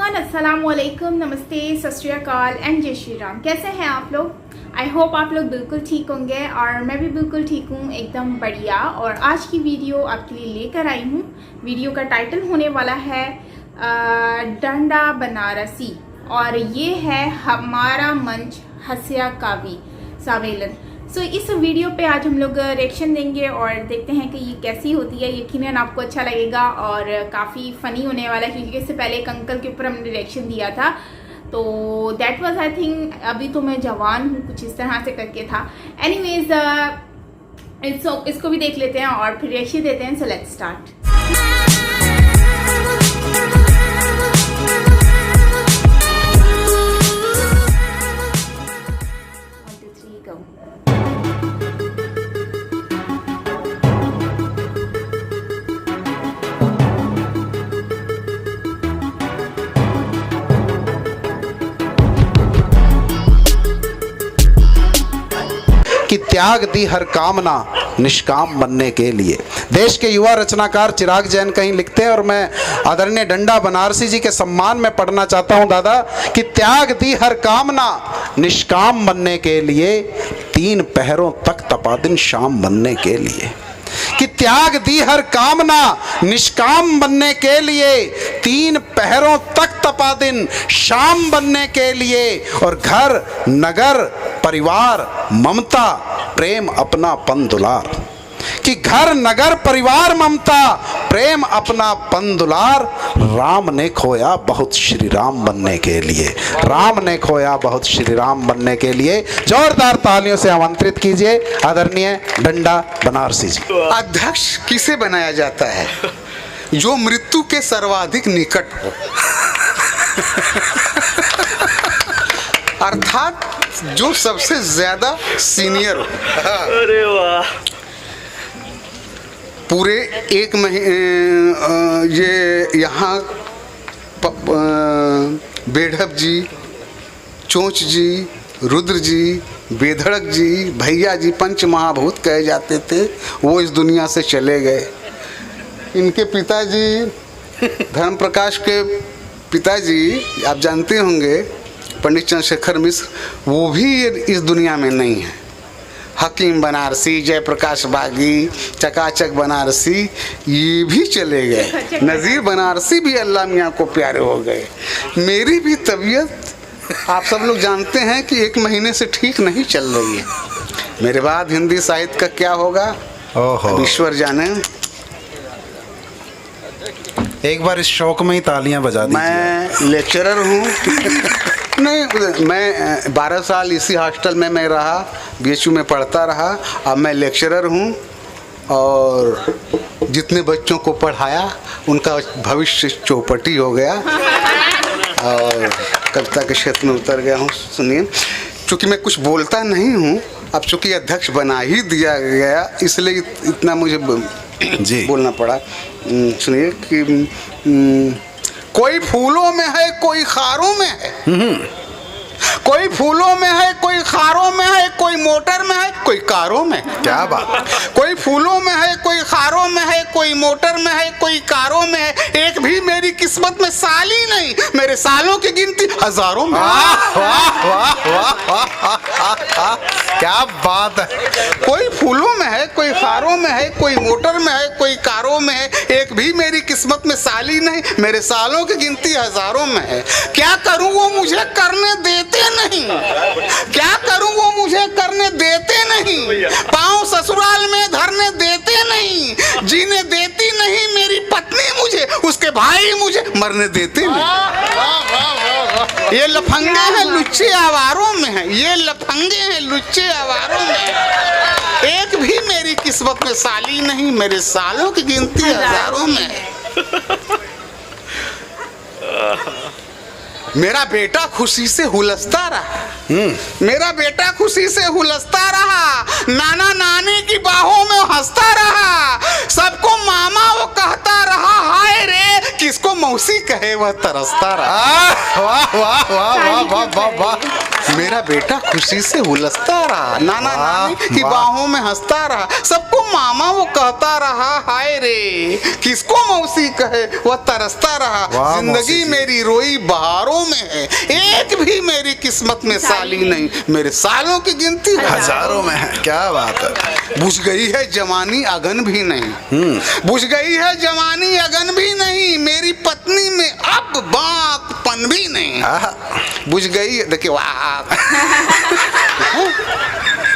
Everyone, अस्सलाम वालेकुम, नमस्ते, सत श्री अकाल एंड जय श्री राम। कैसे हैं आप लोग? आई होप आप लोग बिल्कुल ठीक होंगे और मैं भी बिल्कुल ठीक हूँ, एकदम बढ़िया। और आज की वीडियो आपके लिए लेकर आई हूँ। वीडियो का टाइटल होने वाला है डंडा बनारसी और ये है हमारा मंच हसिया कावी सावेलन। सो इस वीडियो पे आज हम लोग रिएक्शन देंगे और देखते हैं कि ये कैसी होती है। यकीनन आपको अच्छा लगेगा और काफ़ी फ़नी होने वाला है, क्योंकि इससे पहले एक अंकल के ऊपर हमने रिएक्शन दिया था, तो दैट वाज आई थिंक अभी तो मैं जवान हूँ, कुछ इस तरह से करके था। एनीवेज इसको भी देख लेते हैं और फिर रिएक्शन देते हैं। So let's start. कि त्याग दी हर कामना निष्काम बनने के लिए। देश के युवा रचनाकार चिराग जैन कहीं लिखते हैं और मैं आदरणीय डंडा बनारसी जी के सम्मान में पढ़ना चाहता हूं दादा, कि त्याग दी हर कामना निष्काम बनने के लिए, 3 पहरों तक तपा दिन शाम बनने के लिए। कि त्याग दी हर कामना निष्काम बनने के लिए, 3 पहरों तक तपा दिन शाम बनने के लिए। और घर नगर परिवार ममता प्रेम अपनापन दुलार। कि घर नगर परिवार ममता प्रेम अपनापन दुलार, राम ने खोया बहुत श्री राम बनने के लिए। राम ने खोया बहुत श्री राम बनने के लिए। जोरदार तालियों से आमंत्रित कीजिए आदरणीय डंडा बनारसी जी। अध्यक्ष किसे बनाया जाता है? जो मृत्यु के सर्वाधिक निकट हो, अर्थात जो सबसे ज्यादा सीनियर हो। अरे वाह! पूरे 1 महीने ये यहाँ बेढब जी, चोंच जी, रुद्र जी, बेधड़क जी, भैया जी, पंच महाभूत कहे जाते थे, वो इस दुनिया से चले गए। इनके पिताजी धर्म प्रकाश के पिताजी आप जानते होंगे, पंडित चंद्रशेखर मिश्र, वो भी इस दुनिया में नहीं है। हकीम बनारसी, जयप्रकाश बागी, चकाचक बनारसी, ये भी चले गए। नज़ीर बनारसी भी अल्लाह मियाँ को प्यारे हो गए। मेरी भी तबीयत आप सब लोग जानते हैं कि 1 महीने से ठीक नहीं चल रही है। मेरे बाद हिंदी साहित्य का क्या होगा, ओहो, ईश्वर जाने। एक बार इस शौक में ही तालियां बजा दीजिए। मैं लेक्चरर हूँ। नहीं, मैं 12 साल इसी हॉस्टल में मैं रहा, BHU में पढ़ता रहा। अब मैं लेक्चरर हूँ और जितने बच्चों को पढ़ाया उनका भविष्य चौपटी हो गया और कविता के क्षेत्र में उतर गया हूँ। सुनिए, चूँकि मैं कुछ बोलता नहीं हूँ, अब चूँकि अध्यक्ष बना ही दिया गया, इसलिए इतना मुझे जी बोलना पड़ा। सुनिए कि कोई फूलों में है, कोई खारों में है। कोई फूलों में है, कोई खारों में है, कोई मोटर में है, कोई कारों में। क्या बात! कोई फूलों में है, कोई खारों में है, कोई मोटर में है, कोई कारों में है। एक भी मेरी किस्मत में साली नहीं, मेरे सालों की गिनती हजारों में। वाह वाह वाह वाह, क्या बात है! कोई फूलों में है, कोई खारों में है, कोई मोटर में है, कोई कारों में है। एक भी मेरी किस्मत में साली नहीं, मेरे सालों की गिनती हजारों में है। क्या करूं वो मुझे करने देते नहीं, क्या करूं वो मुझे करने देते नहीं। पाँव ससुराल में धरने देते नहीं, जीने देती नहीं मेरी पत्नी मुझे, उसके भाई मुझे मरने देते नहीं। ये लफंगे हैं, लुच्चे आवारों में हैं। ये लफंगे हैं, लुच्चे आवारों में। एक भी मेरी किस्मत में साली नहीं, मेरे सालों की गिनती हजारों में है। मेरा बेटा खुशी से हुलसता रहा, मेरा बेटा खुशी से हुलसता रहा, नाना नानी की बाहों में हंसता रहा, सबको मामा वो कहता रहा। हाय रे किसको मौसी कहे वह तरसता रहा। वाह वाह वाह वाह वाह वाह वाह। मेरा बेटा खुशी से उलझता रहा, नाना वाह, नानी की वाह। बाहों में हंसता रहा, सबको मामा वो कहता रहा। हाय रे किसको मौसी कहे वह तरसता रहा। वाह, मौसी जिंदगी जी। मेरी रोई बहारों में है, एक भी मेरी किस्मत में साली नहीं, मेरे सालों की गिनती हजारों में है। क्या बात है। बुझ गई है जवानी अगन भी नहीं, बुझ गई है जवानी अगन भी नहीं, मेरी पत्नी में अब बांकपन भी नहीं। बुझ गई है, देखिए वाह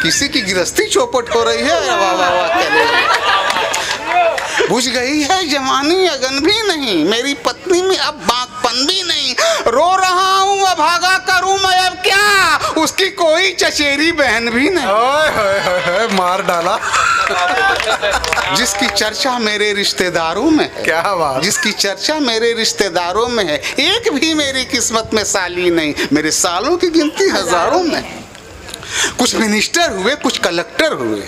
किसी की गृहस्थी चौपट हो रही है। वाह वाह वाह कह रहे हैं। बुझ गई है जवानी अगन भी नहीं, मेरी पत्नी में अब बांकपन भी नहीं, रो रहा हूँ अभागा करूँ मैं अब क्या, उसकी कोई चचेरी बहन भी नहीं। ओए होए होए होए, मार डाला। जिसकी चर्चा मेरे रिश्तेदारों में है, क्या बात। जिसकी चर्चा मेरे रिश्तेदारों में है, एक भी मेरी किस्मत में साली नहीं, मेरे सालों की गिनती हजारों में। कुछ मिनिस्टर हुए, कुछ कलेक्टर हुए,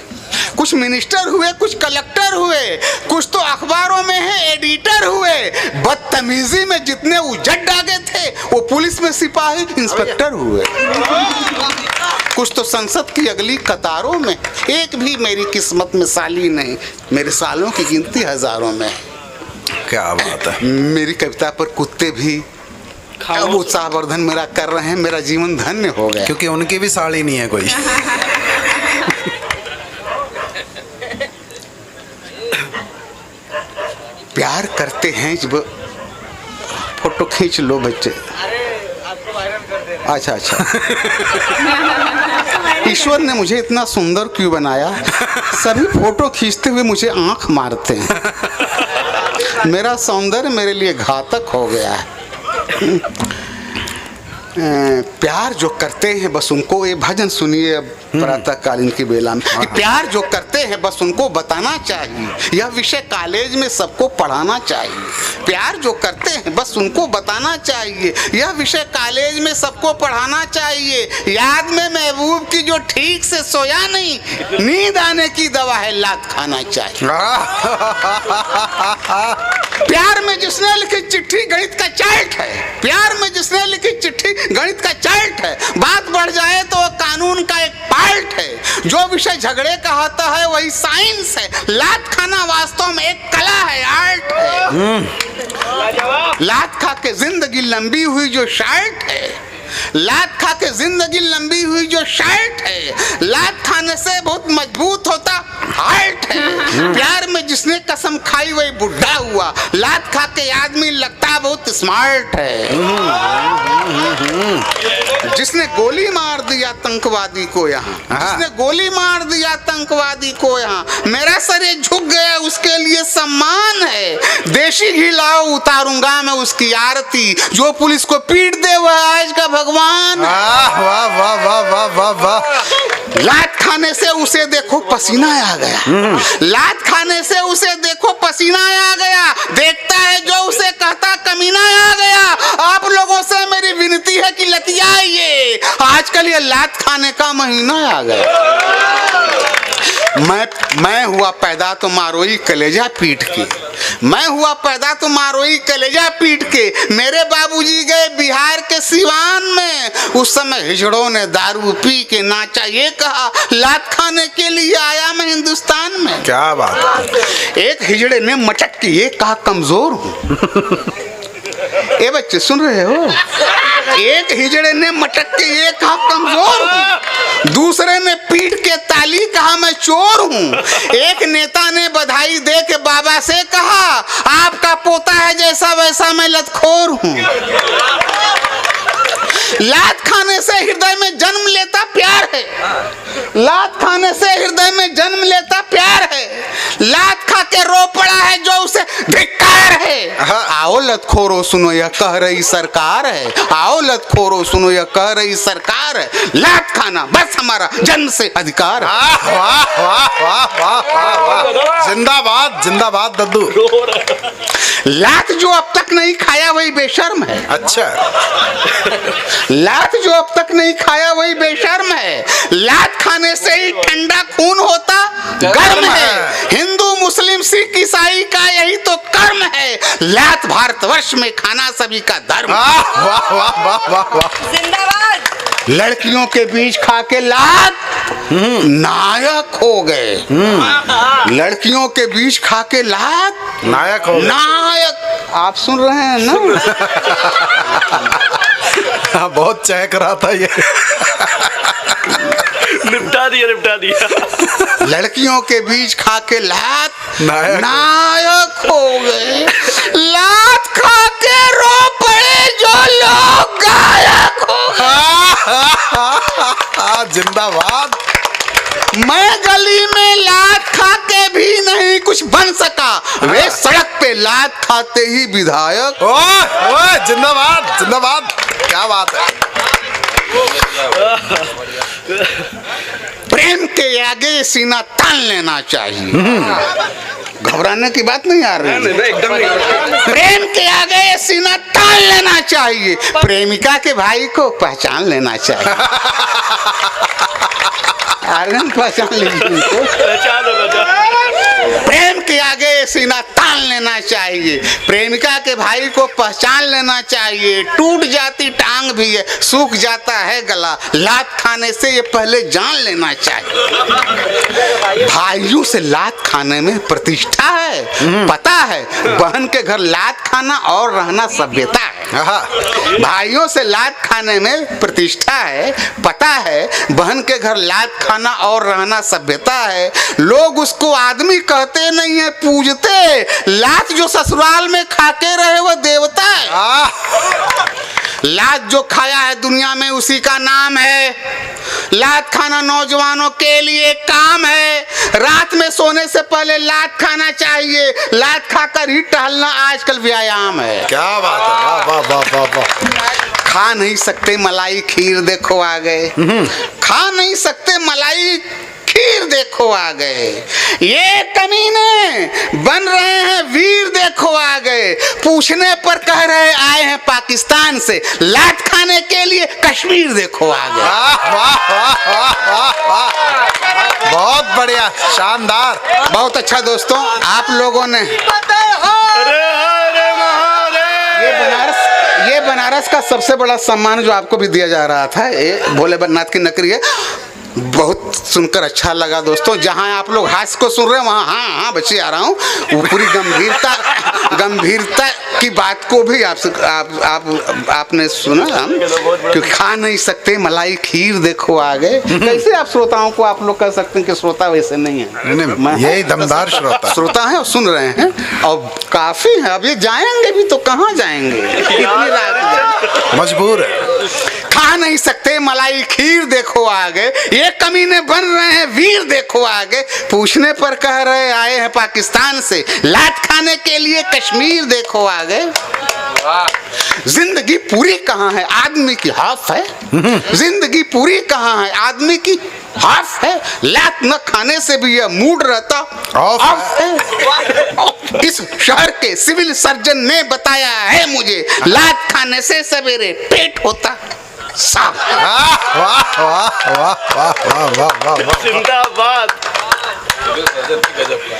कुछ मिनिस्टर हुए, कुछ कलेक्टर हुए, कुछ तो अखबारों में है एडिटर हुए, बदतमीजी में जितने उजड़ डागे थे वो पुलिस में सिपाही इंस्पेक्टर हुए। कुछ तो संसद की अगली कतारों में, एक भी मेरी किस्मत में साली नहीं, मेरे सालों की गिनती हजारों में। क्या बात है। मेरी कविता पर कुत्ते भी अब उत्साहवर्धन मेरा कर रहे हैं, मेरा जीवन धन्य हो गया। क्योंकि उनकी भी साड़ी नहीं है कोई। प्यार करते हैं जब फोटो खींच लो बच्चे। अच्छा अच्छा। ईश्वर ने मुझे इतना सुंदर क्यों बनाया, सभी फोटो खींचते हुए मुझे आंख मारते हैं। मेरा सौंदर्य मेरे लिए घातक हो गया है। प्यार जो करते हैं बस उनको, ये भजन सुनिए अब प्रातःकालीन की बेला में, कि प्यार जो करते हैं बस उनको बताना चाहिए, यह विषय कॉलेज में सबको पढ़ाना चाहिए। प्यार जो करते हैं बस उनको बताना चाहिए, यह विषय कॉलेज में सबको पढ़ाना चाहिए। याद में महबूब की जो ठीक से सोया नहीं, नींद आने की दवा है लात खाना चाहिए। प्यार में जिसने लिखी चिट्ठी गणित का चार्ट है, प्यार में जिसने लिखी चिट्ठी गणित का चार्ट है, बात बढ़ जाए तो कानून का एक पार्ट है। जो विषय झगड़े का होता है वही साइंस है, लात खाना वास्तव में एक कला है, आर्ट है। लात खा के जिंदगी लंबी हुई जो शार्ट है, लात खा के जिंदगी लंबी हुई जो शार्ट है, लात खाने से बहुत मजबूत होता हार्ट है। प्यार में जिसने कसम खाई वही बुढ़ा हुआ, लात खा के आदमी लगता बहुत स्मार्ट है। जिसने गोली मार दिया आतंकवादी को यहाँ, जिसने गोली मार दिया आतंकवादी को यहाँ, मेरा सर ये झुक गया उसके लिए सम्मान है। देशी घी लाओ उतारूंगा मैं उसकी आरती, जो पुलिस को पीट दे वह आज का भगवान। वाह वाह वाह वाह वाह वाह वाह। लात खाने से उसे देखो पसीना आ गया, लात खाने से उसे देखो पसीना आ गया, देखता है जो उसे कहता कमीना आ गया। आप लोगों से मेरी विनती है कि लतियाइए, आजकल ये लात खाने का महीना आ गया। मैं हुआ पैदा तो मारोई कलेजा पीट के, मैं हुआ पैदा तो मारोई कलेजा पीट के। मेरे बाबूजी गए बिहार के सिवान में, उस समय हिजड़ों ने दारू पी के नाचा, ये कहा लात खाने के लिए आया मैं हिंदुस्तान में। क्या बात। एक हिजड़े ने मटक के ये कहा कमजोर हूँ। ए बच्चे सुन रहे हो, एक हिजड़े ने मटक के ये कहा कमजोर हूँ, दूसरे ने पीट के ताली कहा मैं चोर हूँ, एक नेता ने बधाई दे के बाबा से कहा आपका पोता है जैसा वैसा मैं लतखोर हूँ। लात खाने से हृदय में जन्म लेता प्यार है, लात खाने से हृदय में जन्म लेता प्यार है, लात खा के रो पड़ा है जो उसे धिक्कार है। आओ लतखोरो सुनो यह कह रही सरकार है, आओ लतखोरो सुनो यह कह रही सरकार है, लात खाना बस हमारा जन्म से अधिकार है। वाह वाह वाह वाह वाह वाह। जिंदाबाद जिंदाबाद दद्दू। लात जो अब तक नहीं खाया वही बेशर्म है। अच्छा। लात जो अब तक नहीं खाया वही बेशर्म है, लात खाने से ही ठंडा खून होता गर्म है। हिंदू मुस्लिम सिख ईसाई का यही तो कर्म है, लात भारतवर्ष में खाना सभी का धर्म। वाह वाह वाह वाह वाह वाह। जिंदाबाद। लड़कियों के बीच खा के लात नायक हो गए। लड़कियों के बीच खा के लात नायक हो गए। नायक। आप सुन रहे हैं ना? हाँ, बहुत चहक रहा था ये। निपटा दिया। लड़कियों के बीच खा के लात नायक हो गए। लात खा के रो पड़े जो लोग गायक हो गए। जिंदाबाद। मैं गली में लात खा के भी नहीं कुछ बन सका, वे सड़क पे लात खाते ही विधायक। ओए ओए, जिंदाबाद जिंदाबाद, क्या बात है। प्रेम के आगे सीना तान लेना चाहिए। घबराने की बात नहीं आ रही है। एकदम नहीं। प्रेम के आगे सीना तान लेना चाहिए, प्रेमिका के भाई को पहचान लेना चाहिए। आर्यन पहचान लीजिए उनको। प्रेम के आगे सीना तान लेना चाहिए, प्रेमिका के भाई को पहचान लेना चाहिए। टूट जाती टांग भी है, सूख जाता है गला, लात खाने से ये पहले जान लेना चाहिए। भाइयों से लात खाने में प्रतिष्ठा है, पता है। बहन के घर लात खाना और रहना सभ्यता है। भाइयों से लात खाने में प्रतिष्ठा है, पता है। बहन के घर लात खाना और रहना सभ्यता है। लोग उसको आदमी कहते नहीं है, पूजते। लात जो ससुराल में खाके रहे वो देवता है। लात जो खाया है दुनिया में उसी का नाम है। लात खाना नौजवानों के लिए काम है। रात में सोने से पहले लात खाना चाहिए। लात खाकर ही टहलना आजकल व्यायाम है। क्या बात है, वाह वाह वाह वाह वाह। खा नहीं सकते मलाई खीर, देखो आ गए। खा नहीं सकते मलाई खीर, देखो आ गए। ये कमीने बन रहे हैं वीर, देखो आ गए। पूछने पर कह रहे आए हैं पाकिस्तान से, लात खाने के लिए कश्मीर, देखो आ गए। वाह वाह वाह वाह वाह, बहुत बढ़िया, शानदार। बहुत अच्छा दोस्तों, आप लोगों ने ये बनारस का सबसे बड़ा सम्मान जो आपको भी दिया जा रहा था, ये भोले बन्नाथ की नकरी है। बहुत सुनकर अच्छा लगा दोस्तों। जहाँ आप लोग हास्य को सुन रहे हैं वहाँ हाँ हाँ बच्चे आ रहा हूँ, वो पूरी गंभीरता की बात को भी आपने सुना। हम क्योंकि खा नहीं सकते मलाई खीर, देखो आ गए। कैसे आप श्रोताओं को आप लोग कह सकते हैं कि श्रोता वैसे नहीं है? नहीं, यही दमदार श्रोता है और सुन रहे हैं, और काफी है। अब ये जाएंगे भी तो कहाँ जाएंगे, इतनी रात मजबूर है। खा नहीं सकते मलाई खीर, देखो आगे। ये कमीने बन रहे हैं वीर, देखो आगे। पूछने पर कह रहे आए हैं पाकिस्तान से, लात खाने के लिए कश्मीर, देखो आगे। जिंदगी पूरी कहाँ है, आदमी की हाफ है। जिंदगी पूरी कहाँ है, आदमी की हाफ है। लात न खाने से भी यह मूड रहता ऑफ है। इस शहर के सिविल सर्जन ने बताया है मुझे, लात खाने से सवेरे पेट होता साफ। वाह वाह वाह वाह वाह वाह वाह। जिंदाबाद।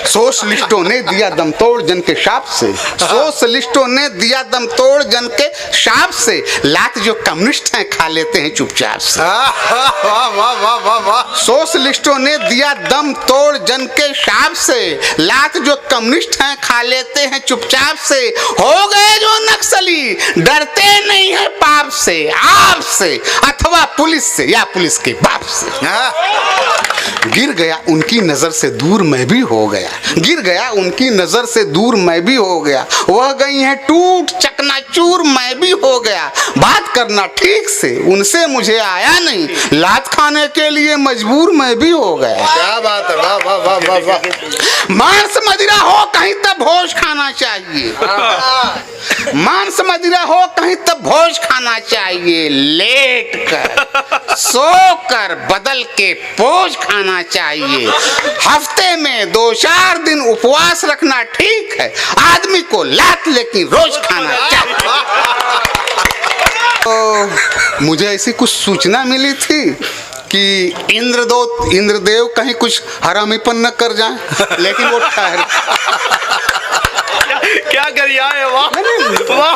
सोशलिस्टों ने दिया दम तोड़ जन के शाप से। सोशलिस्टों ने दिया दम तोड़ जन के शाप से। लात जो कम्युनिस्ट हैं खा लेते हैं चुपचाप से। वाह वाह वाह वाह वाह। सोशलिस्टों ने दिया दम तोड़ जन के शाप से। लात जो कम्युनिस्ट हैं खा लेते हैं चुपचाप से। हो गए जो नक्सली, डरते नहीं है पाप से, आप से अथवा पुलिस से या पुलिस के बाप से। गिर गया उनकी नजर से दूर मैं भी हो गया। गिर गया उनकी नजर से दूर मैं भी हो गया। वह गई है टूट चकनाचूर, मैं भी हो गया। बात करना ठीक से उनसे मुझे आया नहीं, लात खाने के लिए मजबूर मैं भी हो गया। क्या बात है, वाह वाह वाह वाह वाह। मांस मदिरा हो कहीं तब भोज खाना चाहिए। मांस मदिरा हो कहीं तब भोज खाना चाहिए। लेट कर सो कर बदल के पोज खाना चाहिए। हफ्ते में 2-4 दिन उपवास रखना ठीक है, आदमी को लात लेकिन रोज खाना चाहिए। तो मुझे ऐसी कुछ सूचना मिली थी कि इंद्रदेव कहीं कुछ हरामीपन न कर जाए, लेकिन वो ठहर क्या करिया है, वाह वाह।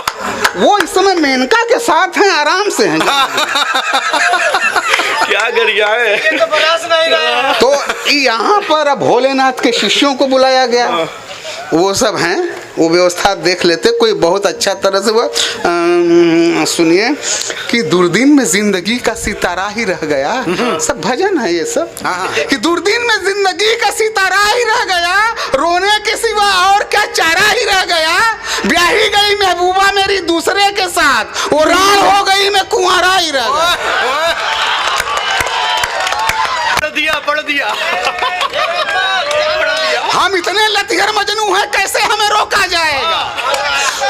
वो इस समय मेनका के साथ हैं, आराम से हैं। क्या करिया है। तो यहाँ पर अब भोलेनाथ के शिष्यों को बुलाया गया, वो सब हैं, वो व्यवस्था देख लेते। कोई बहुत अच्छा तरह से वो सुनिए कि दुर्दिन में जिंदगी का सितारा ही रह गया, सब भजन है ये सब, कि दुर्दिन में जिंदगी का सितारा ही रह गया, रोने के सिवा और क्या चारा ही रह गया, ब्याही गई महबूबा मेरी दूसरे के साथ, वो राण हो गई मैं कुंवारा ही रह गया। पढ़ दिया। हम इतने लतिहर मजनू हैं, कैसे हमें रोका जाएगा?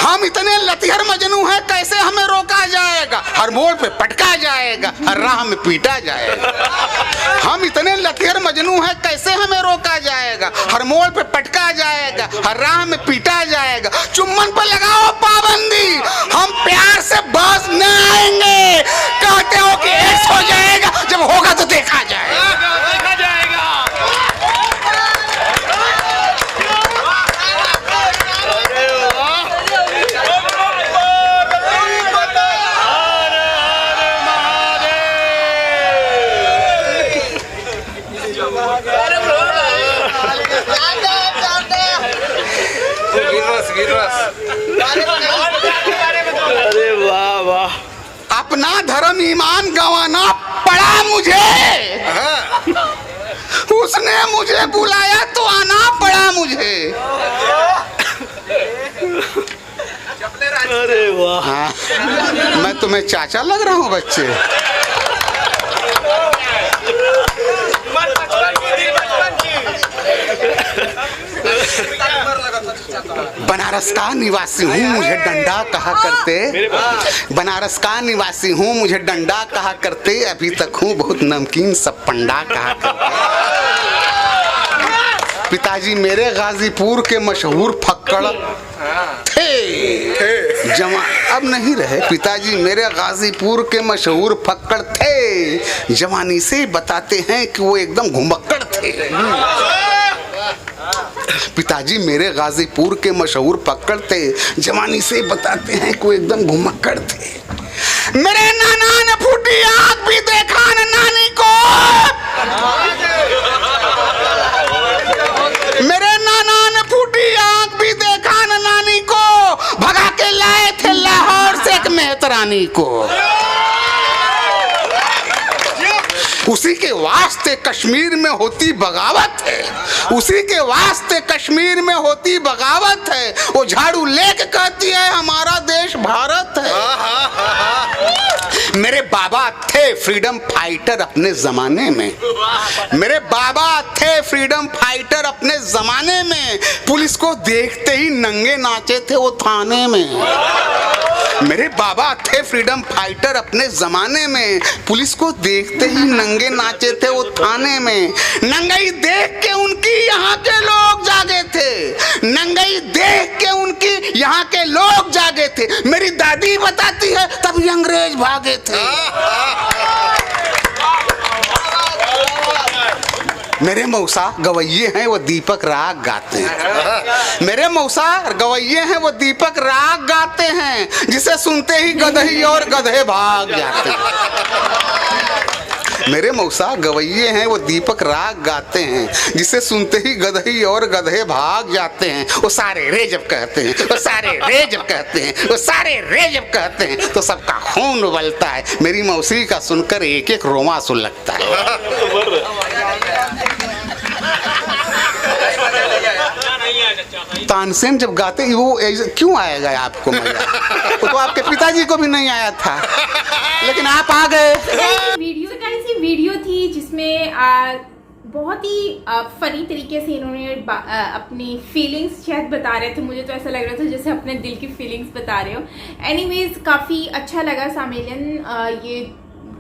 हम इतने लतिहर मजनू हैं, कैसे हमें रोका जाएगा? हर मोड़ पे पटका जाएगा, हर राह में पीटा जाएगा। हम इतने लतिहर मजनू हैं, कैसे हमें रोका जाएगा? हर मोड़ पे पटका जाएगा, हर राह में पीटा जाएगा। चुम्बन पे लगाओ पाबंदी, हम प्यार से बस न आएंगे। कहते हो कि एक्स हो जाएगा, जब होगा तो देखा जाएगा। अरे वाह वाह। अपना धर्म ईमान गंवाना पड़ा मुझे, उसने मुझे बुलाया तो आना पड़ा मुझे। अरे वाह। हाँ, मैं तुम्हें चाचा लग रहा हूँ बच्चे? बनारस का निवासी हूँ मुझे डंडा कहा करते, बनारस का निवासी हूँ मुझे डंडा कहा करते, अभी तक हूँ बहुत नमकीन सब पंडा कहा करते। पिताजी मेरे गाजीपुर के मशहूर फक्कड़ थे, अब नहीं रहे। पिताजी मेरे गाजीपुर के मशहूर फक्कड़ थे, जवानी से बताते हैं कि वो एकदम घुमक्कड़ थे। पिताजी मेरे गाजीपुर के मशहूर फक्कड़ थे, जवानी से बताते हैं कि वो एकदम घुमक्कड़ थे। मेरे नाना ने फूटी आंख भी देखा न नानी को, मेरे नाना ने फूटी आंख भी देखा न नानी को, भगा के लाए थे लाहौर से एक मेहतरानी को। उसी के वास्ते कश्मीर में होती बगावत है, उसी के वास्ते कश्मीर में होती बगावत है। वो झाड़ू लेके कहती है हमारा देश भारत है। मेरे बाबा थे फ्रीडम फाइटर अपने जमाने में, मेरे बाबा थे फ्रीडम फाइटर अपने जमाने में, पुलिस को देखते ही नंगे नाचे थे वो थाने में। मेरे बाबा थे फ्रीडम फाइटर अपने जमाने में, पुलिस को देखते ही नंगे नाचे थे वो थाने में। नंगाई देख के उनकी यहाँ के लोग जागे थे, नंगाई देख के उनकी यहाँ के लोग जागे थे। मेरी दादी बताती है तभी अंग्रेज भागे थे। मेरे मौसा गवैये हैं वो दीपक राग गाते हैं, मेरे मौसा गवैये हैं वो दीपक राग गाते हैं, जिसे सुनते ही गधई और गधे भाग जाते हैं। मेरे मौसा गवैये हैं वो दीपक राग गाते हैं, जिसे सुनते ही गधई और गधे भाग जाते हैं। वो सारे रे जब कहते हैं, वो सारे रे जब कहते हैं, वो सारे रे जब कहते हैं तो सबका खून उबलता है। मेरी मौसी का सुनकर एक एक रोमा सुन लगता है। तानसेन जब गाते वो क्यों आएगा आपको मजा? वो तो आपके पिताजी को भी नहीं आया था, लेकिन आप आ गए। वीडियो थी जिसमें बहुत ही फनी तरीके से इन्होंने अपनी फीलिंग्स शायद बता रहे थे। मुझे तो ऐसा लग रहा था जैसे अपने दिल की फीलिंग्स बता रहे हो। एनीवेज काफ़ी अच्छा लगा सामेलियन ये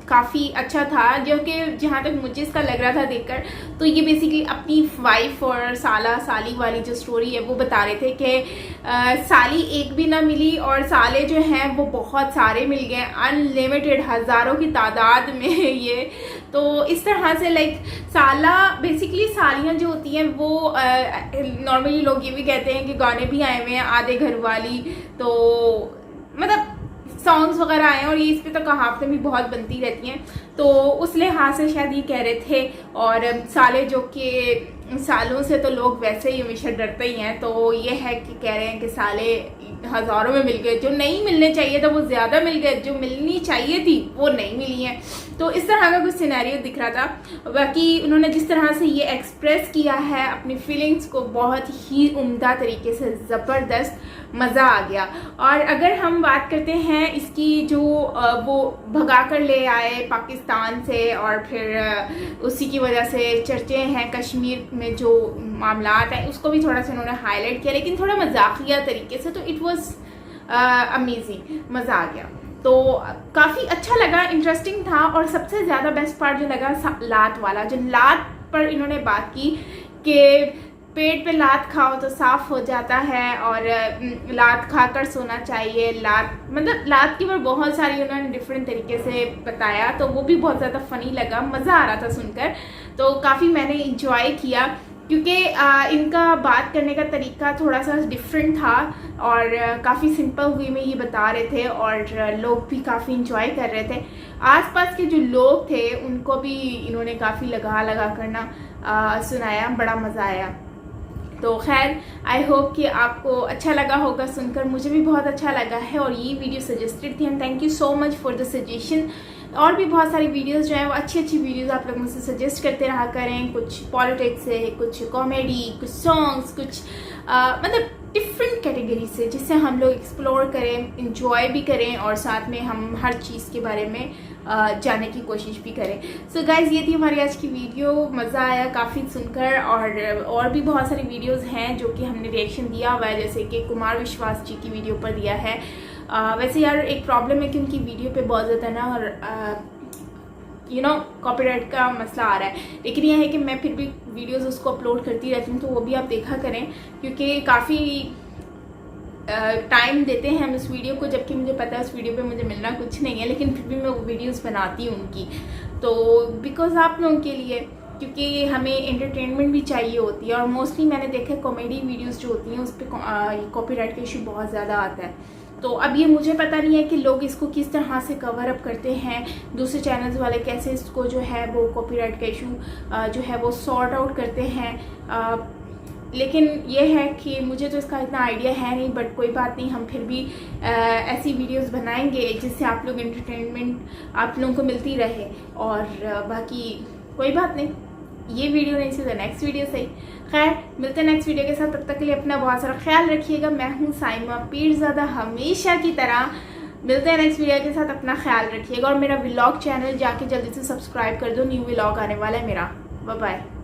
काफ़ी अच्छा था, जो कि जहाँ तक मुझे इसका लग रहा था देखकर, तो ये बेसिकली अपनी वाइफ और साली वाली जो स्टोरी है वो बता रहे थे कि साली एक भी ना मिली और साले जो हैं वो बहुत सारे मिल गए, अनलिमिटेड हज़ारों की तादाद में ये। तो इस तरह से लाइक साला बेसिकली सालियाँ जो होती हैं वो नॉर्मली लोग ये भी कहते हैं कि गाने भी आए हुए हैं आधे घर वाली, तो मतलब सॉन्ग्स वगैरह आए हैं और ये इस पे तो कहावतें भी बहुत बनती रहती हैं, तो उस लिहाज से शायद ये कह रहे थे। और साले जो कि सालों से तो लोग वैसे ही हमेशा डरते ही हैं, तो ये है कि कह रहे हैं कि साले हज़ारों में मिल गए, जो नहीं मिलने चाहिए था वो ज़्यादा मिल गए, जो मिलनी चाहिए थी वो नहीं मिली हैं। तो इस तरह का कुछ सिनेरियो दिख रहा था। बाकी उन्होंने जिस तरह से ये एक्सप्रेस किया है अपनी फीलिंग्स को, बहुत ही उम्दा तरीके से, ज़बरदस्त मज़ा आ गया। और अगर हम बात करते हैं इसकी जो वो भगा कर ले आए पाकिस्तान से और फिर उसी की वजह से चर्चे हैं कश्मीर में जो मामलात हैं, उसको भी थोड़ा सा उन्होंने हाईलाइट किया, लेकिन थोड़ा मजाकिया तरीके से। तो इट वाज अमेजिंग, मज़ा आ गया, तो काफ़ी अच्छा लगा, इंटरेस्टिंग था। और सबसे ज़्यादा बेस्ट पार्ट जो लगा लात वाला, जो लात पर इन्होंने बात की कि पेट पे लात खाओ तो साफ़ हो जाता है और लात खाकर सोना चाहिए। लात मतलब लात की पर बहुत सारी उन्होंने डिफरेंट तरीके से बताया, तो वो भी बहुत ज़्यादा फ़नी लगा, मज़ा आ रहा था सुनकर। तो काफ़ी मैंने इंजॉय किया क्योंकि इनका बात करने का तरीका थोड़ा सा डिफरेंट था और काफ़ी सिंपल वे में ये बता रहे थे और लोग भी काफ़ी इंजॉय कर रहे थे। आसपास के जो लोग थे उनको भी इन्होंने काफ़ी लगा करना सुनाया, बड़ा मज़ा आया। तो खैर आई होप कि आपको अच्छा लगा होगा सुनकर, मुझे भी बहुत अच्छा लगा है और ये वीडियो सजेस्टेड थी and thank you so much for the suggestion. और भी बहुत सारी वीडियोस जो हैं वो अच्छी वीडियोस आप लोग मुझसे सजेस्ट करते रहा करें, कुछ पॉलिटिक्स से, कुछ कॉमेडी, कुछ सॉन्ग्स, कुछ मतलब डिफरेंट कैटेगरी से, जिससे हम लोग एक्सप्लोर करें, इंजॉय भी करें और साथ में हम हर चीज़ के बारे में जानने की कोशिश भी करें। सो गाइज़, ये थी हमारी आज की वीडियो, मज़ा आया काफ़ी सुनकर। और भी बहुत सारी वीडियोस हैं जो कि हमने रिएक्शन दिया हुआ है, जैसे कि कुमार विश्वास जी की वीडियो पर दिया है। वैसे यार एक प्रॉब्लम है कि उनकी वीडियो पे बहुत ज़्यादा ना और कॉपीराइट का मसला आ रहा है, लेकिन यह है कि मैं फिर भी वीडियोस उसको अपलोड करती रहती हूँ, तो वो भी आप देखा करें क्योंकि काफ़ी टाइम देते हैं हम उस वीडियो को, जबकि मुझे पता है उस वीडियो पे मुझे मिलना कुछ नहीं है, लेकिन फिर भी मैं वो वीडियोस बनाती हूँ उनकी, तो बिकॉज आप लोगों के लिए, क्योंकि हमें एंटरटेनमेंट भी चाहिए होती है। और मोस्टली मैंने देखा कॉमेडी वीडियोस जो होती हैं उस पर कॉपीराइट का इशू बहुत ज़्यादा आता है। तो अब ये मुझे पता नहीं है कि लोग इसको किस तरह से कवर अप करते हैं, दूसरे चैनल्स वाले कैसे इसको जो है वो कॉपीराइट का इशू जो है वो सॉर्ट आउट करते हैं। लेकिन ये है कि मुझे तो इसका इतना आइडिया है नहीं, बट कोई बात नहीं, हम फिर भी ऐसी वीडियोस बनाएंगे जिससे आप लोग एंटरटेनमेंट आप लोगों को मिलती रहे। और बाकी कोई बात नहीं, ये वीडियो नहीं से नेक्स्ट वीडियो सही। खैर मिलते हैं नेक्स्ट वीडियो के साथ, तब तक के लिए अपना बहुत सारा ख्याल रखिएगा। मैं हूँ साइमा पीरज़ादा, हमेशा की तरह मिलते हैं नेक्स्ट वीडियो के साथ, अपना ख्याल रखिएगा। और मेरा व्लॉग चैनल जाके जल्दी से सब्सक्राइब कर दो, न्यू व्लॉग आने वाला है मेरा। Bye bye.